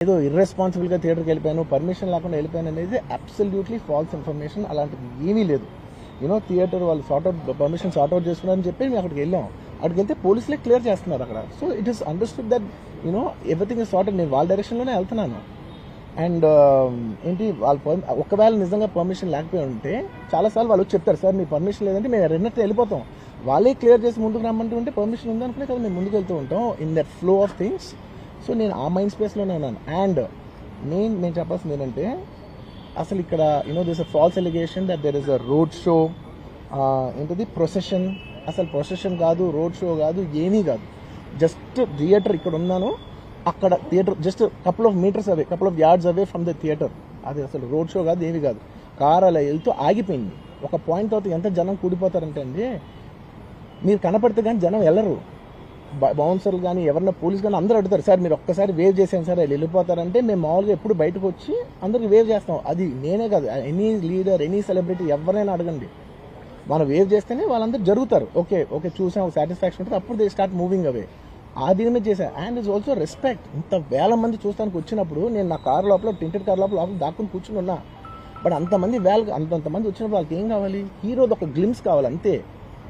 ఏదో ఇర్రెస్పాన్సిబుల్గా థియేటర్కి వెళ్ళిపోయాను, పర్మిషన్ లేకుండా వెళ్ళిపోయాను అనేది అబ్సల్యూట్లీ ఫాల్స్ ఇన్ఫర్మేషన్. అలాంటిది ఏమీ లేదు. థియేటర్ వాళ్ళు పర్మిషన్ సార్ట్అవుట్ చేసుకున్నారని చెప్పి మేము అక్కడికి వెళ్ళాం. అక్కడికి వెళ్తే పోలీసులే క్లియర్ చేస్తున్నారు అక్కడ. So it is understood that everything is sorted. నేను వాళ్ళ డైరెక్షన్లోనే వెళ్తున్నాను. అండ్ ఏంటి వాళ్ళు ఒకవేళ నిజంగా పర్మిషన్ లేకపోయి ఉంటే చాలాసార్లు వాళ్ళు చెప్తారు, సార్ మీ పర్మిషన్ లేదంటే మేము రెండింటితో వెళ్ళిపోతాం. వాళ్ళే క్లియర్ చేసి ముందుకు రమ్మంటూ ఉంటే పర్మిషన్ ఉందనుకునే కదా మేము ముందుకు వెళ్తూ ఉంటాం in that flow of things. So నేను ఆ మైండ్ స్పేస్లోనే ఉన్నాను. అండ్ నేను చెప్పాల్సింది ఏంటంటే, అసలు ఇక్కడ this a false allegation that there is a road show, ఏంటది ప్రొసెషన్. అసలు ప్రొసెషన్ కాదు, రోడ్ షో కాదు, ఏమీ కాదు. జస్ట్ థియేటర్ ఇక్కడ ఉన్నాను, అక్కడ theatre just couple of metres away, couple of yards away from the theatre. అది అసలు రోడ్ షో కాదు, ఏమీ కాదు. కార్ అలా వెళ్తూ ఆగిపోయింది. ఒక పాయింట్ తర్వాత ఎంత జనం కూడిపోతారంటే అండి, మీరు కనపడితే కానీ జనం వెళ్ళరు. బౌన్సర్లు కానీ ఎవరన్నా పోలీస్ కానీ అందరూ అడుగుతారు, సార్ మీరు ఒక్కసారి వేవ్ చేసాను సార్ వాళ్ళు వెళ్ళిపోతారంటే మేము మామూలుగా ఎప్పుడు బయటకు వచ్చి అందరికి వేవ్ చేస్తాం. అది నేనే కాదు, ఎనీ లీడర్, ఎనీ సెలబ్రిటీ ఎవరైనా అడగండి, మనం వేవ్ చేస్తేనే వాళ్ళందరూ జరుగుతారు. ఓకే చూసాం, సాటిస్ఫాక్షన్ ఉంటుంది, అప్పుడు దే స్టార్ట్ మూవింగ్ అవే. ఆ దీని మీద చేశాను. And it's also respect. ఇంత వేల మంది చూస్తానికి వచ్చినప్పుడు నేను నా కార్ లోపల, టెంటెడ్ కార్ లోపల దాక్కుని కూర్చుని ఉన్నా. బట్ అంతమంది అంతమంది వచ్చినప్పుడు వాళ్ళకి ఏం కావాలి? హీరోది ఒక గ్లిమ్స్ కావాలి అంతే.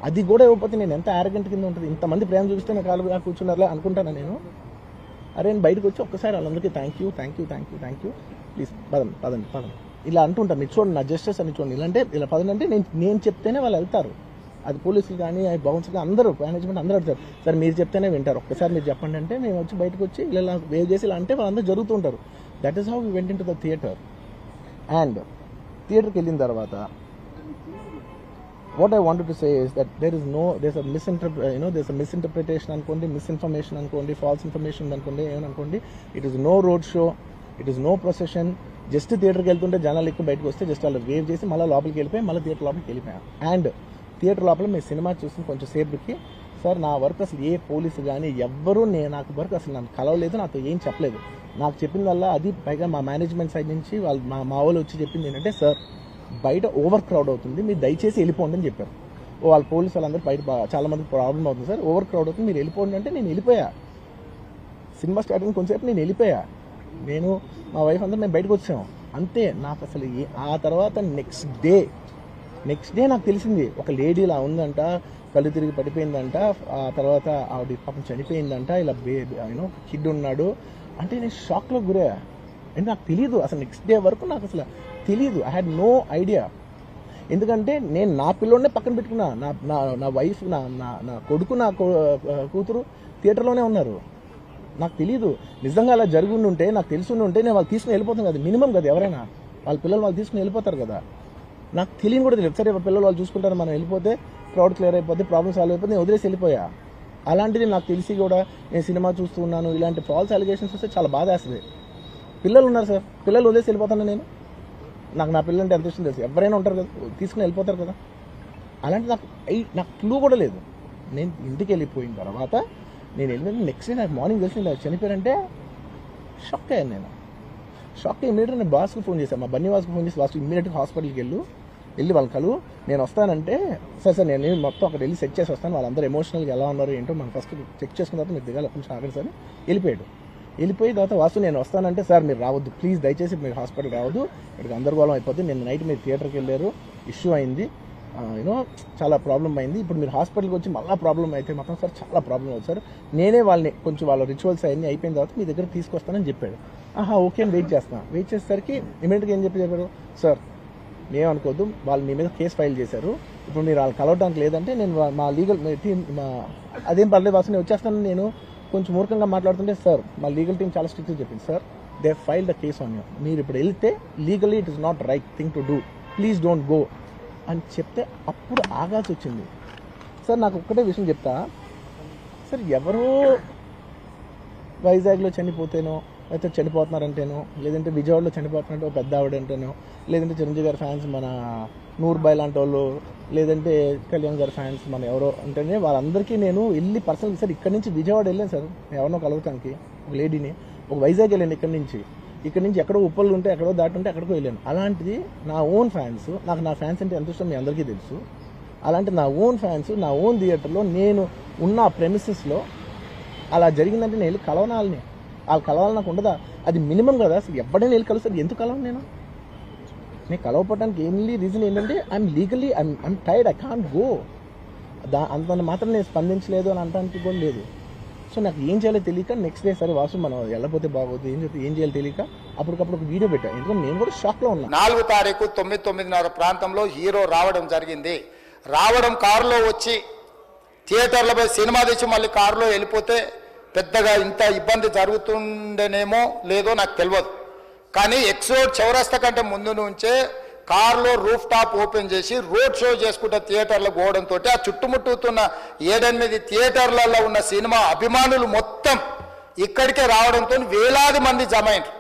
అది కూడా ఇవ్వకపోతే నేను ఎంత యారగెంట్ కింద ఉంటుంది. ఇంతమంది ప్రేమ చూపిస్తే నా కాలు కూర్చున్నారులే అనుకుంటాను నేను. అరే నేను బయటకు వచ్చి ఒక్కసారి వాళ్ళందరికీ థ్యాంక్ యూ ప్లీజ్ పదండి ఇలా అంటుంటాను. మీరు చూడండి నా జస్టిస్ అని చూడండి. ఇలాంటే ఇలా పదండి అంటే నేను చెప్తేనే వాళ్ళు వెళ్తారు. అది పోలీసులు కానీ బౌన్సర్లు కానీ అందరూ, మేనేజ్మెంట్ అందరూ అడుగుతారు, సార్ మీరు చెప్తేనే వింటారు, ఒక్కసారి మీరు చెప్పండి అంటే మేము వచ్చి బయటకు వచ్చి ఇలా వేవ్ చేసి ఇలా అంటే వాళ్ళందరూ జరుగుతూ ఉంటారు. That is how we went in to the theatre. And థియేటర్కి వెళ్ళిన తర్వాత what I wanted to say is that there's a misinterpretation అనుకోండి, misinformation అనుకోండి, false information అనుకోండి, ఏమనుకోండి, it is no road show, it is no procession. Just థియేటర్కి వెళ్తుంటే జనాలు ఎక్కువ బయటకు వస్తే జస్ట్ వాళ్ళు వేవ్ చేసి మళ్ళీ లోపలికి వెళ్ళిపోయి మళ్ళీ థియేటర్ లోపలికి వెళ్ళిపోయాం. అండ్ థియేటర్ లోపల మేము సినిమా చూసిన కొంచెం సేపుకి, సార్ నా వర్క్ అసలు ఏ పోలీసు కానీ ఎవ్వరూ నాకు వర్క్ అసలు నన్ను కలవలేదు, నాతో ఏం చెప్పలేదు. నాకు చెప్పిందల్లా అది పైగా మా మేనేజ్మెంట్ సైడ్ నుంచి వాళ్ళు మా వాళ్ళు వచ్చి చెప్పింది ఏంటంటే, సార్ బయట ఓవర్ క్రౌడ్ అవుతుంది, మీరు దయచేసి వెళ్ళిపోండి అని చెప్పారు. వాళ్ళ పోలీసు వాళ్ళందరూ బయట చాలా మందికి ప్రాబ్లం అవుతుంది, సార్ ఓవర్ క్రౌడ్ అవుతుంది, మీరు వెళ్ళిపోండి అంటే నేను వెళ్ళిపోయా. సినిమా స్టార్టింగ్ కొంచెంసేపు నేను వెళ్ళిపోయా. నేను మా వైఫ్ అందరూ మేము బయటకు వచ్చాము అంతే. నాకు అసలు ఆ తర్వాత నెక్స్ట్ డే నాకు తెలిసింది, ఒక లేడీ ఇలా ఉందంట, కళ్ళు తిరిగి పడిపోయిందంట, ఆ తర్వాత ఆవిడ పాపం చనిపోయిందంట, ఇలా కిడ్ ఉన్నాడు అంటే నేను షాక్లో గురయ్యా. అంటే నాకు తెలియదు అసలు, నెక్స్ట్ డే వరకు నాకు అసలు తెలియదు. I had no idea. ఎందుకంటే నేను నా పిల్లోనే పక్కన పెట్టుకున్నా, నా వైఫ్, నా కొడుకు, నా కూతురు థియేటర్లోనే ఉన్నారు. నాకు తెలియదు. నిజంగా అలా జరిగి ఉంటే, నాకు తెలిసి ఉంటే నేను వాళ్ళు తీసుకుని వెళ్ళిపోతాను కదా, మినిమం కదా, ఎవరైనా వాళ్ళ పిల్లలు వాళ్ళు తీసుకుని వెళ్ళిపోతారు కదా. నాకు తెలియని కూడా తెలియదు. సరే పిల్లలు వాళ్ళు చూసుకుంటారు, మనం వెళ్ళిపోతే క్రౌడ్ క్లియర్ అయిపోతే, ప్రాబ్లమ్ సాల్వ్ అయిపోతే నేను వదిలేసి వెళ్ళిపోయా. అలాంటిది నాకు తెలిసి కూడా నేను సినిమా చూస్తూ ఉన్నాను, ఇలాంటి ఫాల్స్ అలిగేషన్స్ వస్తే చాలా బాధ వేస్తుంది. పిల్లలు ఉన్నారు సార్, పిల్లలు వదిలేసి వెళ్ళిపోతాను నేను. నాకు నా పిల్లలు అంటే ఎంత ఇష్టం తెలుసు, ఎవరైనా ఉంటారు కదా, తీసుకుని వెళ్ళిపోతారు కదా. అలాంటి నాకు క్లూ కూడా లేదు. నేను ఇంటికి వెళ్ళిపోయిన తర్వాత నేను వెళ్ళిన నెక్స్ట్ డే నాకు మార్నింగ్ తెలిసి ఇలా చనిపోయారంటే షాక్ అయ్యాను. నేను షాక్ అయ్యి ఇమీడియట్గా నేను బాస్కి ఫోన్ చేశాను, మా బన్నీవాస్కి ఫోన్ చేసి, బాస్ ఇమీడియట్గా హాస్పిటల్కి వెళ్ళి వాళ్ళ కలు నేను వస్తానంటే, సార్ నేను మొత్తం అక్కడ వెళ్ళి చెక్ చేసి వస్తాను, వాళ్ళందరూ ఎమోషనల్గా ఎలా ఉన్నారు ఏంటో మనం ఫస్ట్ చెక్ చేసుకున్న తర్వాత మీరు దిగాలి కొంచెం ఆగండి సార్. వెళ్ళిపోయిన తర్వాత వాసు నేను వస్తానంటే, సార్ మీరు రావద్దు ప్లీజ్, దయచేసి మీరు హాస్పిటల్ రావద్దు, ఇక్కడికి గందరగోళం అయిపోతుంది, నేను నైట్ మీరు థియేటర్కి వెళ్ళారు, ఇష్యూ అయింది, చాలా ప్రాబ్లం అయింది, ఇప్పుడు మీరు హాస్పిటల్కి వచ్చి మళ్ళీ ప్రాబ్లం అయితే మాత్రం సార్ చాలా ప్రాబ్లం అవుతుంది సార్, నేనే వాళ్ళని కొంచెం వాళ్ళ రిచువల్స్ అవన్నీ అయిపోయిన తర్వాత మీ దగ్గర తీసుకొస్తానని చెప్పాడు. ఓకే అని వెయిట్ చేసేసరికి ఇమీడియట్గా ఏం చెప్పారు, సార్ ఏమనుకోవద్దు, వాళ్ళు మీ మీద కేసు ఫైల్ చేశారు, ఇప్పుడు మీరు వాళ్ళు కలవడానికి లేదంటే నేను మా లీగల్ టీం అదేం పర్లేదు వాసు నేను వచ్చేస్తాను. నేను కొంచెం మూర్ఖంగా మాట్లాడుతుంటే, సార్ మా లీగల్ టీం చాలా స్ట్రిక్ట్గా చెప్పింది, sir they file the case on you, మీరు ఇప్పుడు వెళ్తే legally it is not right thing to do, please don't go అని చెప్తే అప్పుడు ఆగాల్సి వచ్చింది. సార్ నాకు ఒక్కటే విషయం చెప్తా, సార్ ఎవరో వైజాగ్లో చనిపోతేనో, అయితే చనిపోతున్నారంటేనో, లేదంటే విజయవాడలో చనిపోతున్నారంటే ఒక పెద్ద ఆవిడంటేనో, లేదంటే చిరంజీవి గారి ఫ్యాన్స్ మన నూర్బాయ్ లాంటి వాళ్ళు, లేదంటే కళ్యాణ్ గారి ఫ్యాన్స్ మన ఎవరో అంటేనే వాళ్ళందరికీ నేను వెళ్ళి పర్సనల్, సార్ ఇక్కడ నుంచి విజయవాడ వెళ్ళాను సార్ ఎవరినో కలవటానికి, ఒక లేడీని, ఒక వైజాగ్ వెళ్ళాను ఇక్కడ నుంచి ఎక్కడో ఉప్పలు ఉంటే ఎక్కడో దాటి ఉంటే ఎక్కడికో వెళ్ళాను. అలాంటిది నా ఓన్ ఫ్యాన్స్, నాకు నా ఫ్యాన్స్ అంటే ఎంత ఇష్టం మీ అందరికీ తెలుసు, అలాంటి నా ఓన్ ఫ్యాన్స్ నా ఓన్ థియేటర్లో నేను ఉన్న ప్రెమిసెస్లో అలా జరిగిందంటే నేను వెళ్ళి కలవనాలని, వాళ్ళు కలవాలి నాకు ఉండదా? అది మినిమం కదా. అసలు ఎవడైనా వెళ్ళి కలుస్తారు, ఎందుకు కలవను నేను కలవపడడానికి ఏంటి రీజన్ ఏంటంటే I'm legally I'm tired, I can't go. అంత మాత్రం నేను స్పందించలేదు అని అనడానికి కూడా లేదు. సో నాకు ఏం చేయాలో తెలియక నెక్స్ట్ డే సరే వాసు మనం వెళ్ళకపోతే బాగోదు, ఏం చేయాలో తెలియక అప్పటికప్పుడు ఒక వీడియో పెట్టాను. ఎందుకంటే నేను కూడా షాక్ లో ఉన్నా. 4 తారీఖు 9:30 ప్రాంతంలో హీరో రావడం జరిగింది. రావడం కారులో వచ్చి థియేటర్లపై సినిమా తీసి మళ్ళీ కారులో వెళ్ళిపోతే పెద్దగా ఇంత ఇబ్బంది జరుగుతుండేనేమో లేదో నాకు తెలియదు. కానీ ఎక్సోడ్ చౌరస్తా కంటే ముందు నుంచే కారులో రూఫ్ టాప్ ఓపెన్ చేసి రోడ్ షో చేసుకుంటే థియేటర్లకు పోవడంతో ఆ చుట్టుముట్టుతున్న 7-8 థియేటర్లలో ఉన్న సినిమా అభిమానులు మొత్తం ఇక్కడికే రావడంతో వేలాది మంది జమైండ్రు.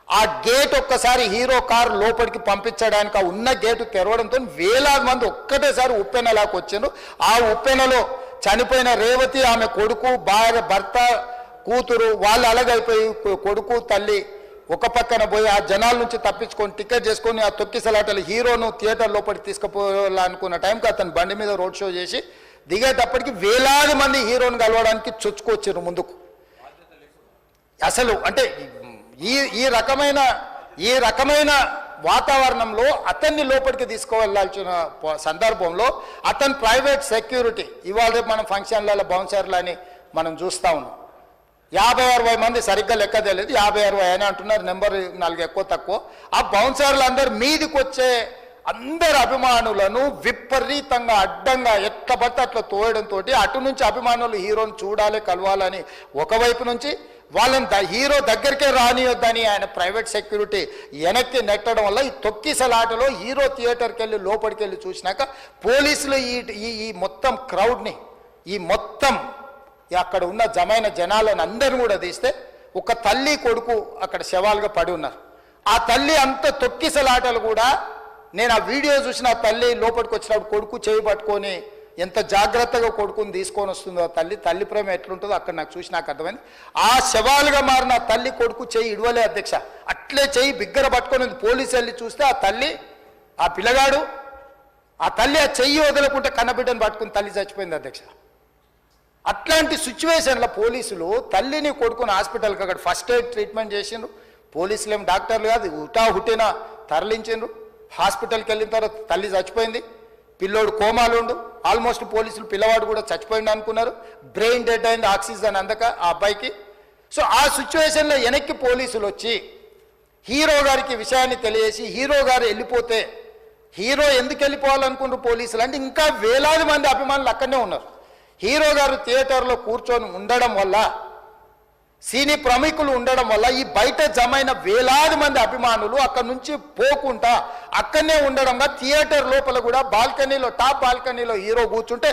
ఆ గేట్ ఒక్కసారి హీరో కారు లోపలికి పంపించడానికి ఆ ఉన్న గేటు తెరవడంతో వేలాది మంది ఒక్కటేసారి ఉప్పెనలాకు వచ్చారు. ఆ ఉప్పెనలో చనిపోయిన రేవతి, ఆమె కొడుకు, భార్య, భర్త, కూతురు వాళ్ళు అలాగైపోయి కొడుకు తల్లి ఒక పక్కన పోయి ఆ జనాల నుంచి తప్పించుకొని టికెట్ చేసుకొని ఆ తొక్కిసలాటలు హీరోను థియేటర్ లోపలికి తీసుకుపోవాలనుకున్న టైంకి అతను బండి మీద రోడ్ షో చేసి దిగేటప్పటికి వేలాది మంది హీరోను కలవడానికి చొచ్చుకొచ్చారు ముందుకు. అసలు అంటే ఈ రకమైన వాతావరణంలో అతన్ని లోపలికి తీసుకువెళ్ళాల్సిన సందర్భంలో అతను ప్రైవేట్ సెక్యూరిటీ, ఇవాళ రేపు మనం ఫంక్షన్లలో బౌన్సర్లు అని మనం చూస్తూ ఉన్నాం. 50-60 మంది సరిగ్గా లెక్క తెలియదు, 50-60 అని అంటున్నారు, నెంబర్ 4 ఎక్కువ తక్కువ. ఆ బౌన్సర్లు అందరు మీదికి వచ్చే అందరు అభిమానులను విపరీతంగా అడ్డంగా ఎట్లా పడితే అట్లా తోయడంతో అటు నుంచి అభిమానులు హీరోని చూడాలి, కలవాలని ఒకవైపు నుంచి వాళ్ళని హీరో దగ్గరికే రానియొద్దని ఆయన ప్రైవేట్ సెక్యూరిటీ వెనక్కి నెట్టడం వల్ల ఈ తొక్కిసలాటలో హీరో థియేటర్కి వెళ్ళి లోపలికి వెళ్ళి చూసినాక పోలీసులు ఈ మొత్తం క్రౌడ్ని, ఈ మొత్తం అక్కడ ఉన్న జమైన జనాలను అందరిని కూడా తీస్తే ఒక తల్లి కొడుకు అక్కడ శవాలుగా పడి ఉన్నారు. ఆ తల్లి అంత తొక్కిసలాటలు కూడా నేను ఆ వీడియో చూసిన ఆ తల్లి లోపలికి వచ్చినప్పుడు కొడుకు చేయి పట్టుకొని ఎంత జాగ్రత్తగా కొడుకుని తీసుకొని వస్తుందో తల్లి ప్రేమ ఎట్లుంటుందో అక్కడ నాకు చూసి నాకు అర్థమైంది. ఆ శవాలుగా మారిన తల్లి కొడుకు చెయ్యి ఇడవలే అధ్యక్ష, అట్లే చెయ్యి బిగ్గర పట్టుకొని పోలీసు వెళ్ళి చూస్తే ఆ తల్లి, ఆ పిల్లగాడు, ఆ తల్లి ఆ చెయ్యి వదలకుంటే కన్నబిడ్డను పట్టుకుని తల్లి చచ్చిపోయింది అధ్యక్ష. అట్లాంటి సిచ్యువేషన్లో పోలీసులు తల్లిని కొడుకుని హాస్పిటల్కి అక్కడ ఫస్ట్ ఎయిడ్ ట్రీట్మెంట్ చేసిండ్రు. పోలీసులు ఏం డాక్టర్లు కాదు, హుటాహుటిన తరలించిండ్రు. హాస్పిటల్కి వెళ్ళిన తర్వాత తల్లి చచ్చిపోయింది, పిల్లోడు కోమాలు ఉండు, ఆల్మోస్ట్ పోలీసులు పిల్లవాడు కూడా చచ్చిపోయింది అనుకున్నారు. బ్రెయిన్ డెడ్ అయింది, ఆక్సిజన్ అందక ఆ అబ్బాయికి. సో ఆ సిచ్యువేషన్లో వెనక్కి పోలీసులు వచ్చి హీరో గారికి విషయాన్ని తెలియజేసి హీరో గారు వెళ్ళిపోతే హీరో ఎందుకు వెళ్ళిపోవాలనుకున్నారు పోలీసులు అంటే ఇంకా వేలాది మంది అభిమానులు అక్కడనే ఉన్నారు. హీరో గారు థియేటర్లో కూర్చొని ఉండడం వల్ల, సినీ ప్రముఖులు ఉండడం వల్ల ఈ బయట జమైన వేలాది మంది అభిమానులు అక్కడ నుంచి పోకుండా అక్కడనే ఉండడంగా థియేటర్ లోపల కూడా బాల్కనీలో, టాప్ బాల్కనీలో హీరో కూర్చుంటే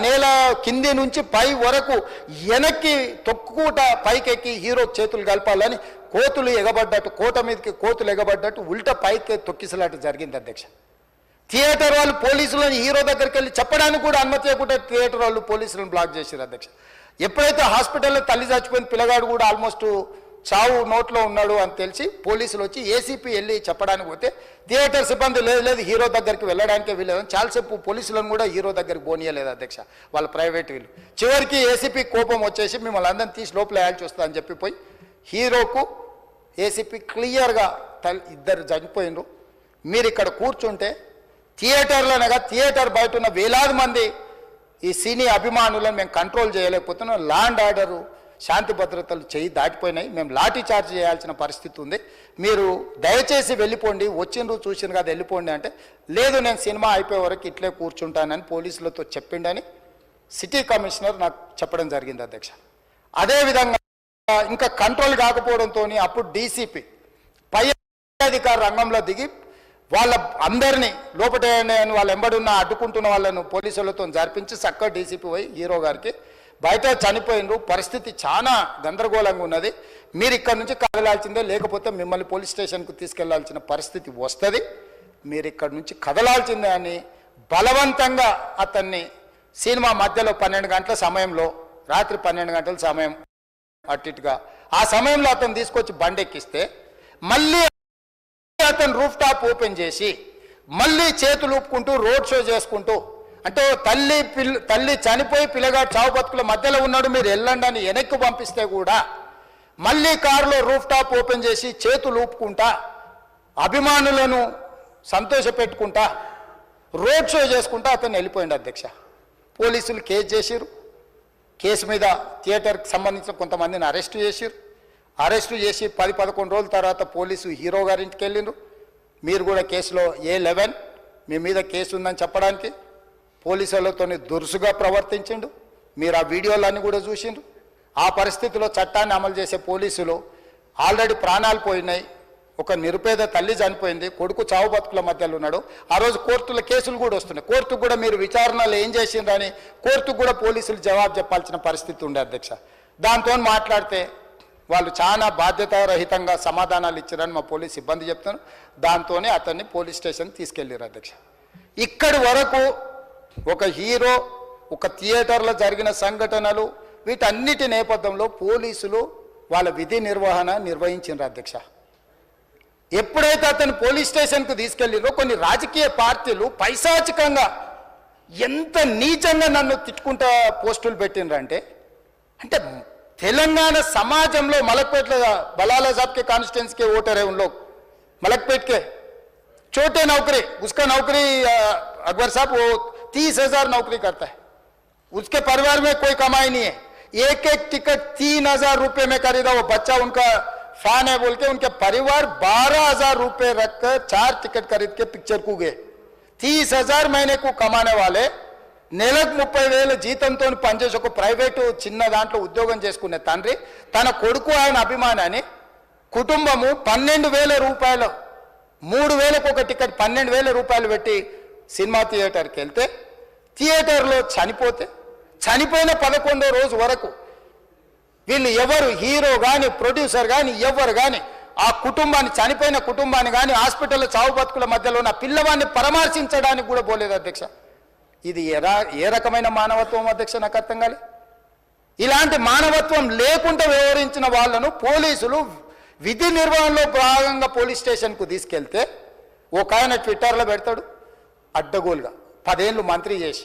నేల కింది నుంచి పై వరకు వెనక్కి తొక్కుట పైకెక్కి హీరో చేతులు కలపాలని కోతులు ఎగబడ్డట్టు, కోట మీదకి కోతులు ఎగబడ్డట్టు ఉల్టా పైకి తొక్కిసలాట జరిగింది అధ్యక్ష. థియేటర్ వాళ్ళు పోలీసులను హీరో దగ్గరికి వెళ్ళి చెప్పడానికి కూడా అనుమతి ఇవ్వకుండా థియేటర్ వాళ్ళు పోలీసులను బ్లాక్ చేశారు అధ్యక్ష. ఎప్పుడైతే హాస్పిటల్లో తల్లి చచ్చిపోయిన పిల్లగాడు కూడా ఆల్మోస్ట్ చావు నోట్లో ఉన్నాడు అని తెలిసి పోలీసులు వచ్చి ఏసీపీ వెళ్ళి చెప్పడానికి పోతే థియేటర్ సిబ్బంది లేదు హీరో దగ్గరికి వెళ్ళడానికే వీళ్ళదని చాలాసేపు పోలీసులను కూడా హీరో దగ్గరికి పోనీయలేదు అధ్యక్ష, వాళ్ళ ప్రైవేట్ వీళ్ళు. చివరికి ఏసీపీ కోపం వచ్చేసి మిమ్మల్ని అందరిని తీసి లోపల వేయాల్సి వస్తుంది అని చెప్పిపోయి హీరోకు ఏసీపీ క్లియర్గా ఇద్దరు చనిపోయినరు, మీరు ఇక్కడ కూర్చుంటే థియేటర్లోనగా థియేటర్ బయట ఉన్న వేలాది మంది ఈ సినీ అభిమానులను మేము కంట్రోల్ చేయలేకపోతున్నాం, ల్యాండ్ ఆర్డరు శాంతి భద్రతలు చేయి దాటిపోయినాయి, మేము లాఠీ చార్జ్ చేయాల్సిన పరిస్థితి ఉంది, మీరు దయచేసి వెళ్ళిపోండి, వచ్చిండ్రు చూసిండ్రు కదా వెళ్ళిపోండి అంటే లేదు నేను సినిమా అయిపోయే వరకు ఇట్లే కూర్చుంటానని పోలీసులతో చెప్పిండని సిటీ కమిషనర్ నాకు చెప్పడం జరిగింది అధ్యక్ష. అదేవిధంగా ఇంకా కంట్రోల్ కాకపోవడంతో అప్పుడు డీసీపీ పై అధికారి రంగంలో దిగి వాళ్ళ అందరినీ లోపల వాళ్ళు ఎంబడున్న అడ్డుకుంటున్న వాళ్ళను పోలీసులతో జరిపించి చక్కగా డీసీపీ పోయి హీరో గారికి బయట చనిపోయినరు, పరిస్థితి చాలా గందరగోళంగా ఉన్నది, మీరు ఇక్కడ నుంచి కదలాల్సిందే లేకపోతే మిమ్మల్ని పోలీస్ స్టేషన్కు తీసుకెళ్లాల్సిన పరిస్థితి వస్తుంది, మీరు ఇక్కడ నుంచి కదలాల్సిందే అని బలవంతంగా అతన్ని సినిమా మధ్యలో 12 గంటల సమయంలో, రాత్రి 12 గంటల సమయం అట్టిగా ఆ సమయంలో అతను తీసుకొచ్చి బండెక్కిస్తే మళ్ళీ అతను రూఫ్ టాప్ ఓపెన్ చేసి మళ్ళీ చేతులు ఊపుకుంటూ రోడ్ షో చేసుకుంటూ అంటే తల్లి చనిపోయి పిల్లగాడు చావు బతుకుల మధ్యలో ఉన్నాడు మీరు వెళ్ళండి అని వెనక్కి పంపిస్తే కూడా మళ్ళీ కారులో రూఫ్ టాప్ ఓపెన్ చేసి చేతులు ఊపుకుంటా అభిమానులను సంతోషపెట్టుకుంటా రోడ్ షో చేసుకుంటా అతను వెళ్ళిపోయింది అధ్యక్ష. పోలీసులు కేసు చేసిరు. కేసు మీద థియేటర్కి సంబంధించిన కొంతమందిని అరెస్టు చేసిరు. అరెస్టు చేసి 10-11 రోజుల తర్వాత పోలీసు హీరో గారింటికి వెళ్ళిండ్రు. మీరు కూడా కేసులో A11 మీ మీద కేసు ఉందని చెప్పడానికి పోలీసులతో దురుసుగా ప్రవర్తించిండు. మీరు ఆ వీడియోలన్నీ కూడా చూసిండ్రు. ఆ పరిస్థితిలో చట్టాన్ని అమలు చేసే పోలీసులు ఆల్రెడీ ప్రాణాలు పోయినాయి. ఒక నిరుపేద తల్లి చనిపోయింది, కొడుకు చావు బతుకుల మధ్యలో ఉన్నాడు. ఆ రోజు కోర్టులో కేసులు కూడా వస్తున్నాయి. కోర్టుకు కూడా మీరు విచారణలు ఏం చేసిండ్రని కోర్టుకు కూడా పోలీసులు జవాబు చెప్పాల్సిన పరిస్థితి ఉండే అధ్యక్ష. దాంతో మాట్లాడితే వాళ్ళు చాలా బాధ్యతారహితంగా సమాధానాలు ఇచ్చారని మా పోలీస్ సిబ్బంది చెప్తాను. దాంతోనే అతన్ని పోలీస్ స్టేషన్ తీసుకెళ్ళారు అధ్యక్ష. ఇక్కడి వరకు ఒక హీరో, ఒక థియేటర్లో జరిగిన సంఘటనలు, వీటన్నిటి నేపథ్యంలో పోలీసులు వాళ్ళ విధి నిర్వహణ నిర్వహించారు అధ్యక్ష. ఎప్పుడైతే అతను పోలీస్ స్టేషన్కు తీసుకెళ్ళిరో కొన్ని రాజకీయ పార్టీలు పైశాచికంగా ఎంత నీచంగా నన్ను తిట్టుకుంటా పోస్టులు పెట్టినరంటే, అంటే తెలంగాణ समाजంలో మలక్పేట్ बलाला साहब के कॉन्स्टिट्यूंसी के वोटर है उन लोग मलकपेट के छोटे नौकरी उसका नौकरी अकबर साहब वो 30,000 नौकरी करता है उसके परिवार में कोई कमाई नहीं है एक एक टिकट 3,000 रुपए में खरीदा वो बच्चा उनका फैन है बोल के उनके परिवार 12,000 रुपए रखकर 4 टिकट खरीद के पिक्चर को गए 30,000 महीने को कमाने वाले నెలకు 30,000 జీతంతో పనిచేసి ఒక ప్రైవేటు చిన్న దాంట్లో ఉద్యోగం చేసుకునే తండ్రి తన కొడుకు ఆయన అభిమానాన్ని కుటుంబము 12,000 రూపాయలు 3,000కు ఒక టికెట్ 12,000 రూపాయలు పెట్టి సినిమా థియేటర్కి వెళ్తే థియేటర్లో చనిపోతే చనిపోయిన 11వ రోజు వరకు వీళ్ళు ఎవరు హీరో కానీ ప్రొడ్యూసర్ కానీ ఎవరు కానీ ఆ కుటుంబాన్ని చనిపోయిన కుటుంబాన్ని కానీ హాస్పిటల్లో చావు బతుకుల మధ్యలో ఉన్న పిల్లవాడిని పరామర్శించడానికి కూడా పోలేదు అధ్యక్ష. ఇది ఏ రకమైన మానవత్వం అధ్యక్ష నాకు అర్థం కాలే. ఇలాంటి మానవత్వం లేకుండా వ్యవహరించిన వాళ్ళను పోలీసులు విధి నిర్వహణలో భాగంగా పోలీస్ స్టేషన్కు తీసుకెళ్తే ఒక ఆయన ట్విట్టర్లో పెడతాడు అడ్డగోలుగా 10 ఏళ్ళు మంత్రి చేసి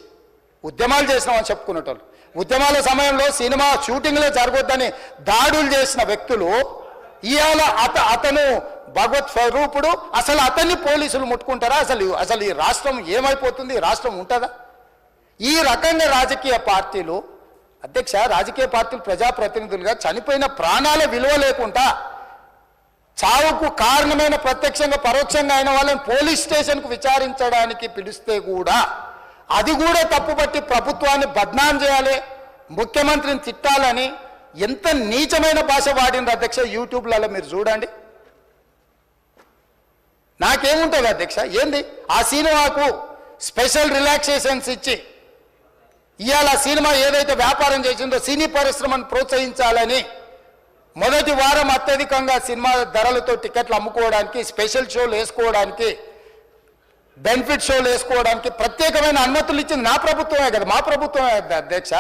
ఉద్యమాలు చేసినామని చెప్పుకునేటోళ్ళు ఉద్యమాల సమయంలో సినిమా షూటింగ్లో జరగొద్దని దాడులు చేసిన వ్యక్తులు ఇవాళ అతను భగవత్ స్వరూపుడు అసలు అతన్ని పోలీసులు ముట్టుకుంటారా? అసలు ఈ రాష్ట్రం ఏమైపోతుంది? ఈ రాష్ట్రం ఉంటుందా? ఈ రకంగా రాజకీయ పార్టీలు అధ్యక్ష రాజకీయ పార్టీలు ప్రజాప్రతినిధులుగా చనిపోయిన ప్రాణాల విలువ లేకుండా చావుకు కారణమైన ప్రత్యక్షంగా పరోక్షంగా అయిన వాళ్ళని పోలీస్ స్టేషన్కు విచారించడానికి పిలిస్తే కూడా అది కూడా తప్పుపట్టి ప్రభుత్వాన్ని బద్నాం చేయాలి, ముఖ్యమంత్రిని తిట్టాలని ఎంత నీచమైన భాష వాడింది అధ్యక్ష. యూట్యూబ్లలో మీరు చూడండి. నాకేముంటుంది అధ్యక్ష? ఏంది ఆ సినిమాకు స్పెషల్ రిలాక్సేషన్స్ ఇచ్చి ఇవాళ సినిమా ఏదైతే వ్యాపారం చేసిందో సినీ పరిశ్రమను ప్రోత్సహించాలని మొదటి వారం అత్యధికంగా సినిమా ధరలతో టికెట్లు అమ్ముకోవడానికి, స్పెషల్ షోలు వేసుకోవడానికి, బెనిఫిట్ షోలు వేసుకోవడానికి ప్రత్యేకమైన అనుమతులు ఇచ్చింది నా ప్రభుత్వమే కదా, మా ప్రభుత్వమే అధ్యక్ష.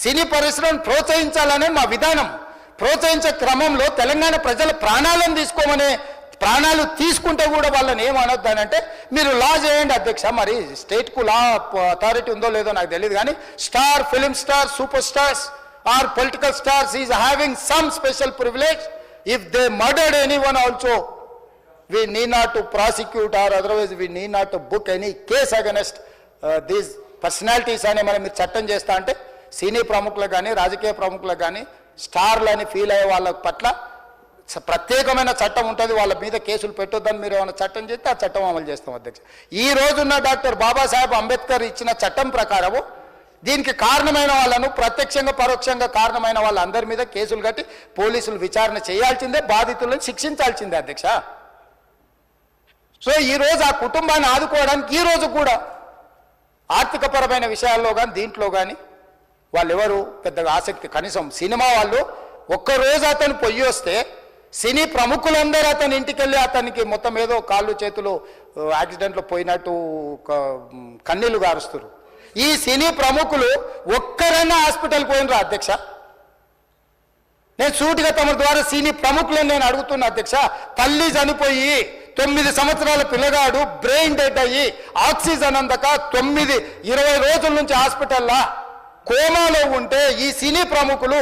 సినీ పరిశ్రమను ప్రోత్సహించాలనే మా విధానం. ప్రోత్సహించే క్రమంలో తెలంగాణ ప్రజల ప్రాణాలను తీసుకోమనే ప్రాణాలు తీసుకుంటే కూడా వాళ్ళని ఏమనొద్దానంటే మీరు లా చేయండి అధ్యక్ష. మరి స్టేట్కు లా అథారిటీ ఉందో లేదో నాకు తెలియదు కానీ star film star super stars or political stars is having some special privilege if they murdered anyone also we need not to prosecute or otherwise we need not to book any case against these personalities అని మనం మీరు చట్టం చేస్తా అంటే సినీ ప్రముఖులకు కానీ రాజకీయ ప్రముఖులకు కానీ స్టార్లని ఫీల్ అయ్యే వాళ్ళ పట్ల ప్రత్యేకమైన చట్టం ఉంటుంది. వాళ్ళ మీద కేసులు పెట్టొద్దని మీరు ఏమైనా చట్టం చేస్తే ఆ చట్టం అమలు చేస్తాం అధ్యక్ష. ఈ రోజున్న డాక్టర్ బాబాసాహెబ్ అంబేద్కర్ ఇచ్చిన చట్టం ప్రకారము దీనికి కారణమైన వాళ్ళను ప్రత్యక్షంగా పరోక్షంగా కారణమైన వాళ్ళందరి మీద కేసులు కట్టి పోలీసులు విచారణ చేయాల్సిందే, బాధితులను శిక్షించాల్సిందే అధ్యక్ష. సో ఈరోజు ఆ కుటుంబాన్ని ఆదుకోవడానికి ఈరోజు కూడా ఆర్థికపరమైన విషయాల్లో కానీ దీంట్లో కానీ వాళ్ళు ఎవరు పెద్దగా ఆసక్తి, కనీసం సినిమా వాళ్ళు ఒక్కరోజు అతను పొయ్యి వస్తే సినీ ప్రముఖులందరూ అతని ఇంటికి వెళ్ళి అతనికి మొత్తం ఏదో కాళ్ళు చేతులు యాక్సిడెంట్లో పోయినట్టు కన్నీళ్లు గారుస్తారు. ఈ సినీ ప్రముఖులు ఒక్కరైనా హాస్పిటల్ పోయినరా అధ్యక్ష? నేను సూటిగా తమ ద్వారా సినీ ప్రముఖులను నేను అడుగుతున్నా అధ్యక్ష. తల్లి చనిపోయి 9 సంవత్సరాల పిల్లగాడు బ్రెయిన్ డెడ్ అయ్యి ఆక్సిజన్ అందక 20 రోజుల నుంచి హాస్పిటల్లో కోమాలో ఉంటే ఈ సినీ ప్రముఖులు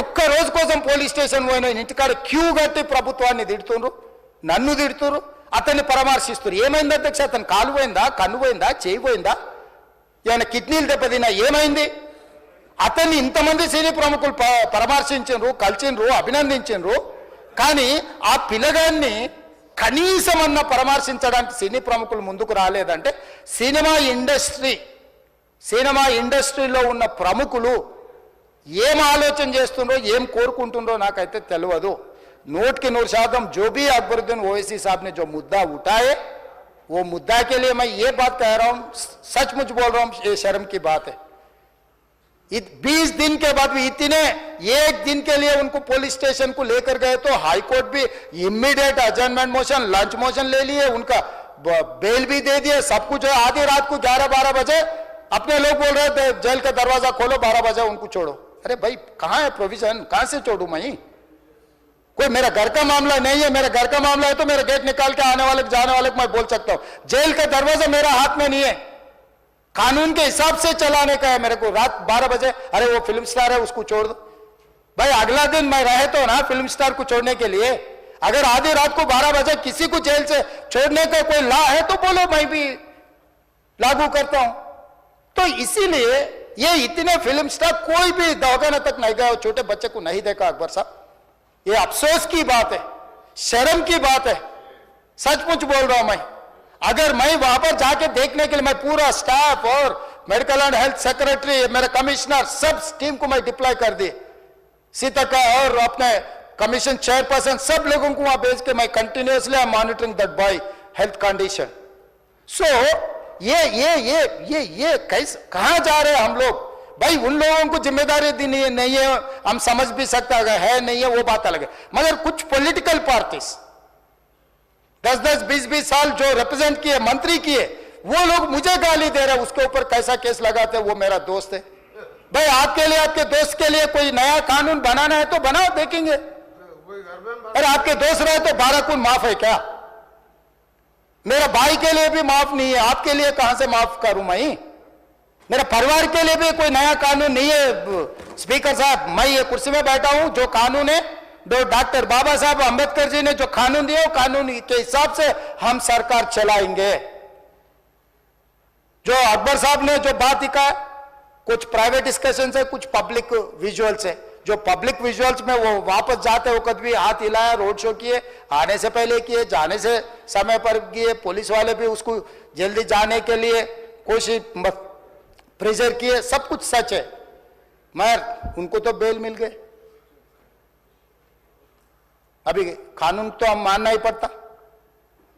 ఒక్క రోజు కోసం పోలీస్ స్టేషన్ పోయిన ఇంటికాడ క్యూ కట్టి ప్రభుత్వాన్ని తిడుతుండ్రు, నన్ను తిడుతురు, అతన్ని పరామర్శిస్తున్నారు. ఏమైంది అధ్యక్ష? అతను కాలు పోయిందా, కన్ను పోయిందా, చేయి పోయిందా, ఏమైనా కిడ్నీలు దెబ్బతిన్నా, ఏమైంది? అతన్ని ఇంతమంది సీనియర్ ప్రముఖులు పరామర్శించారు, కలిసిండ్రు, అభినందించారు. కానీ ఆ పిల్లగాన్ని కనీసం అన్న పరామర్శించడానికి సీనియర్ ప్రముఖులు ముందుకు రాలేదంటే సినిమా ఇండస్ట్రీలో ఉన్న ప్రముఖులు ఏం ఆలోచన చేస్తుండ్రో, ఏం కోరుకుంటుండ్రో నాకైతే తెలియదు. 100% जो भी अकबरुद्दीन ओवैसी साहब ने जो मुद्दा उठाए, वो मुद्दा के लिए मैं ये बात कह रहा हूं, सचमुच बोल रहा हूं, ये शर्म की बात है. 20 दिन के बाद भी इतने, एक दिन के लिए उनको पुलिस स्टेशन को लेकर गए तो हाईकोर्ट भी इमीडिएट अजर्नमेंट मोशन, लंच मोशन ले लिए, उनका बेल भी दे दिए, सब कुछ है. आधी रात को 11-12 बजे अपने लोग बोल रहे थे जेल का दरवाजा खोलो, 12 बजे उनको छोड़ो. अरे भाई कहां है प्रोविजन? कहां से छोड़ू मैं? कोई मेरा घर का मामला नहीं है. मेरा घर का मामला है तो मेरा गेट निकाल के आने वाले जाने वाले को मैं बोल सकता हूं. जेल का दरवाजा मेरा हाथ में नहीं है, कानून के हिसाब से चलाने का है मेरे को. रात 12 बजे अरे वो फिल्म स्टार है उसको छोड़ दो. भाई अगला दिन मैं रहे तो ना फिल्म स्टार को छोड़ने के लिए. अगर आधी रात को 12 बजे किसी को जेल से छोड़ने का कोई लॉ है तो बोलो, मैं भी लागू करता हूं. तो इसीलिए ये इतने फिल्म स्टार कोई भी दवाखाना तक नहीं गया, छोटे बच्चे को नहीं देखा अकबर साहब. ये अफसोस की बात है, शर्म की बात है. सचमुच बोल रहा हूं मैं. अगर मैं वहां पर जाके देखने के लिए मैं पूरा स्टाफ और मेडिकल एंड हेल्थ सेक्रेटरी, मेरा कमिश्नर, सब टीम को मैं डिप्लॉय कर दी. सीता और अपने कमीशन चेयरपर्सन सब लोगों को वहां भेज के मैं continuously I monitoring that boy health condition. So ये कैसे, कहां जा रहे हैं हम लोग? भाई उन लोगों को जिम्मेदारी दी नहीं है, हम समझ भी सकते है नहीं है वो बात अलग है. मगर कुछ पॉलिटिकल पार्टीज 10-10, 20-20 साल जो रिप्रेजेंट किए, मंत्री किए, वो लोग मुझे गाली दे रहे हैं. उसके ऊपर कैसा केस लगाते हैं? वो मेरा दोस्त है. भाई आपके लिए, आपके दोस्त के लिए कोई नया कानून बनाना है तो बनाओ, देखेंगे. अरे आपके दोस्त रहे तो 12 खून माफ है क्या? मेरा भाई के लिए भी माफ नहीं है, आपके लिए कहां से माफ करूं मैं? मेरा परिवार के लिए भी कोई नया कानून नहीं है. स्पीकर साहब, मैं ये कुर्सी में बैठा हूं, जो कानून है डॉक्टर बाबा साहब अंबेडकर जी ने जो कानून दिए, कानून के हिसाब से हम सरकार चलाएंगे. जो अकबर साहब ने जो बात दिखा, कुछ प्राइवेट डिस्कशन है, कुछ पब्लिक विजुअल्स है. जो पब्लिक विजुअल्स में वो वापस जाते वक्त भी हाथ हिलाया, रोड शो किए, आने से पहले किए, जाने से समय पर किए, पुलिस वाले भी उसको जल्दी जाने के लिए कोशिश प्रेशर किए, सब कुछ सच है. मगर उनको तो बेल मिल गए. अभी कानून तो हम मानना ही पड़ता.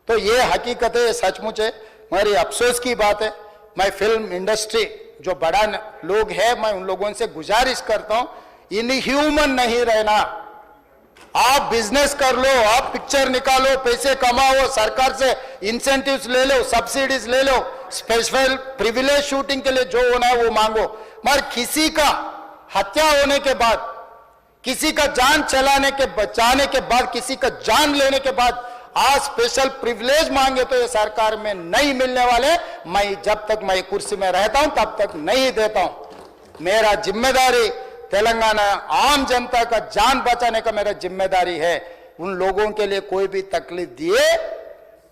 तो ये हकीकत है, ये सचमुच है. मगर ये अफसोस की बात है. मैं फिल्म इंडस्ट्री जो बड़ा लोग है, मैं उन लोगों से गुजारिश करता हूं, इनह्यूमन नहीं रहना. आप बिजनेस कर लो, आप पिक्चर निकालो, पैसे कमाओ, सरकार से इंसेंटिव्स ले लो, सब्सिडीज ले लो, स्पेशल प्रिविलेज शूटिंग के लिए जो होना है वो मांगो. मगर किसी का हत्या होने के बाद, किसी का जान चलाने के बचाने के बाद, किसी का जान लेने के बाद आज स्पेशल प्रिविलेज मांगे तो ये सरकार में नहीं मिलने वाले. मैं जब तक मैं कुर्सी में रहता हूं तब तक नहीं देता हूं. मेरा जिम्मेदारी तेलंगाना आम जनता का जान बचाने का मेरा जिम्मेदारी है. उन लोगों के लिए कोई भी तकलीफ दिए,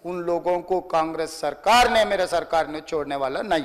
उन लोगों को कांग्रेस सरकार ने, मेरे सरकार ने छोड़ने वाला नहीं.